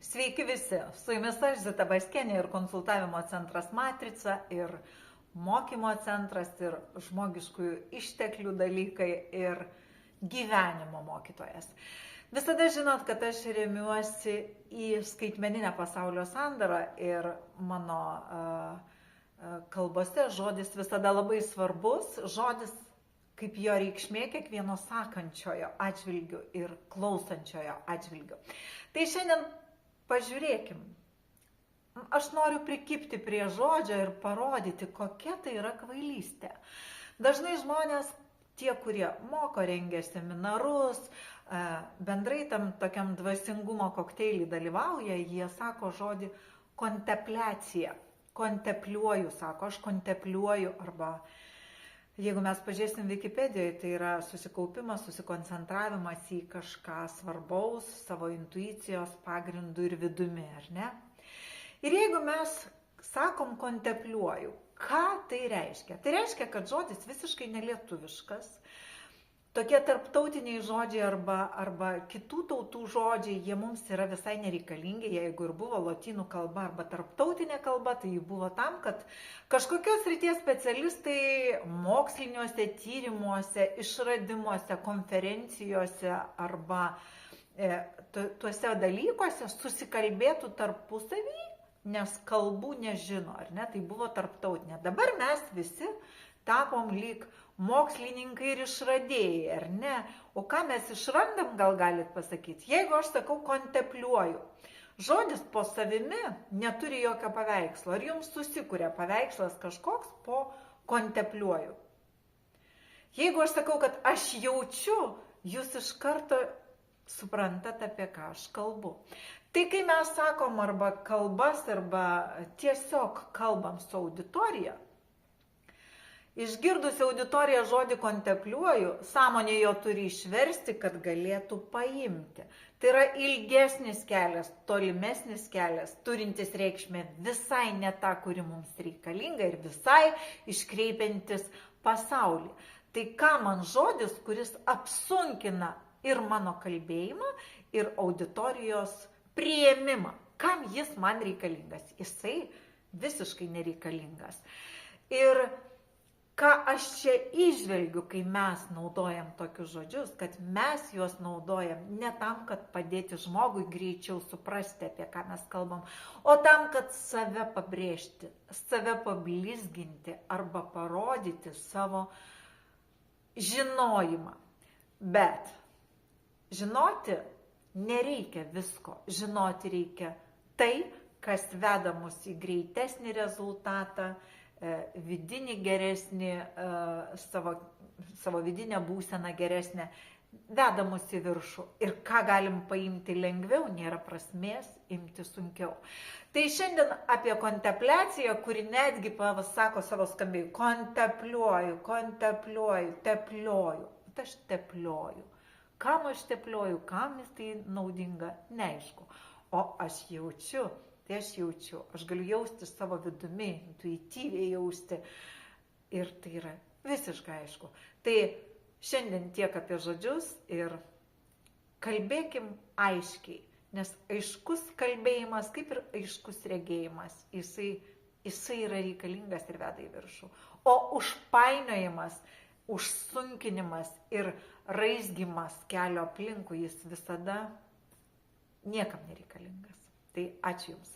Sveiki visi, su jumis aš Zita Baškienė ir konsultavimo centras Matrica ir mokymo centras ir žmogiškųjų išteklių dalykai ir gyvenimo mokytojas. Visada žinot, kad aš remiuosi į skaitmeninę pasaulio sandarą ir mano kalbose žodis visada labai svarbus, žodis kaip jo reikšmė kiekvieno sakančiojo atžvilgiu ir klausančiojo atžvilgiu. Tai šiandien pažiūrėkim. Aš noriu prikibti prie žodžio ir parodyti, kokia tai yra kvailystė. Dažnai žmonės, tie, kurie moko, rengia seminarus, bendrai tam tokiam dvasingumo kokteilį dalyvauja, jie sako žodį kontempliacija. Kontempliuoju, sako, aš kontempliuoju, arba jeigu mes pažiūrėsim Wikipedijoje, tai yra susikaupimas, susikoncentravimas į kažką svarbaus, savo intuicijos pagrindų ir vidumi, ar ne? Ir jeigu mes sakom kontempliuoju, ką tai reiškia? Tai reiškia, kad žodis visiškai nelietuviškas. Tokie tarptautiniai žodžiai arba kitų tautų žodžiai, jie mums yra visai nereikalingi. Jeigu ir buvo lotynų kalba arba tarptautinė kalba, tai buvo tam, kad kažkokios srities specialistai moksliniuose tyrimuose, išradimuose, konferencijose arba tuose dalykuose susikalbėtų tarpusavį, nes kalbų nežino, ar ne? Tai buvo tarptautinė. Dabar mes visi tapom lyg mokslininkai ir išradėjai, ar ne? O ką mes išrandam, gal galit pasakyti? Jeigu aš sakau kontempliuoju, žodis po savimi neturi jokio paveikslo. Ar jums susikuria paveikslas kažkoks po kontempliuoju? Jeigu aš sakau, kad aš jaučiu, jūs iš karto suprantat, apie ką aš kalbu. Tai kai mes sakom arba kalbas, arba tiesiog kalbam su auditorija, išgirdus auditoriją žodį kontempliuoju, sąmonė jo turi išversti, kad galėtų paimti. Tai yra ilgesnis kelias, tolimesnis kelias, turintis reikšmę visai ne tą, kuri mums reikalinga ir visai iškreipiantis pasaulį. Tai ką man žodis, kuris apsunkina ir mano kalbėjimą, ir auditorijos priėmimą. Kam jis man reikalingas? Jisai visiškai nereikalingas. Ir ką aš čia įžvelgiu, kai mes naudojam tokius žodžius, kad mes juos naudojam ne tam, kad padėti žmogui greičiau suprasti, apie ką mes kalbam, o tam, kad save pabrėžti, save pablizginti arba parodyti savo žinojimą. Bet žinoti nereikia visko. Žinoti reikia tai, kas veda mus į greitesnį rezultatą, vidinį geresnį, savo vidinę būseną geresnę, veda mus į viršų. Ir ką galim paimti lengviau, nėra prasmės imti sunkiau. Tai šiandien apie kontempliaciją, kuri netgi pasako savo skambiai, kontempliuoju, kontempliuoju, teplioju. Tai aš teplioju. Kam aš teplioju, kam jis tai naudinga, neaišku. O aš jaučiu. Tai aš jaučiu, aš galiu jausti savo vidumi, intuityviai jausti ir tai yra visiškai aišku. Tai šiandien tiek apie žodžius ir kalbėkim aiškiai, nes aiškus kalbėjimas, kaip ir aiškus regėjimas, jisai yra reikalingas ir veda į viršų. O užpainiojimas, užsunkinimas ir raizgymas kelio aplinkui, jis visada niekam nereikalingas. Tai ačiū Jums.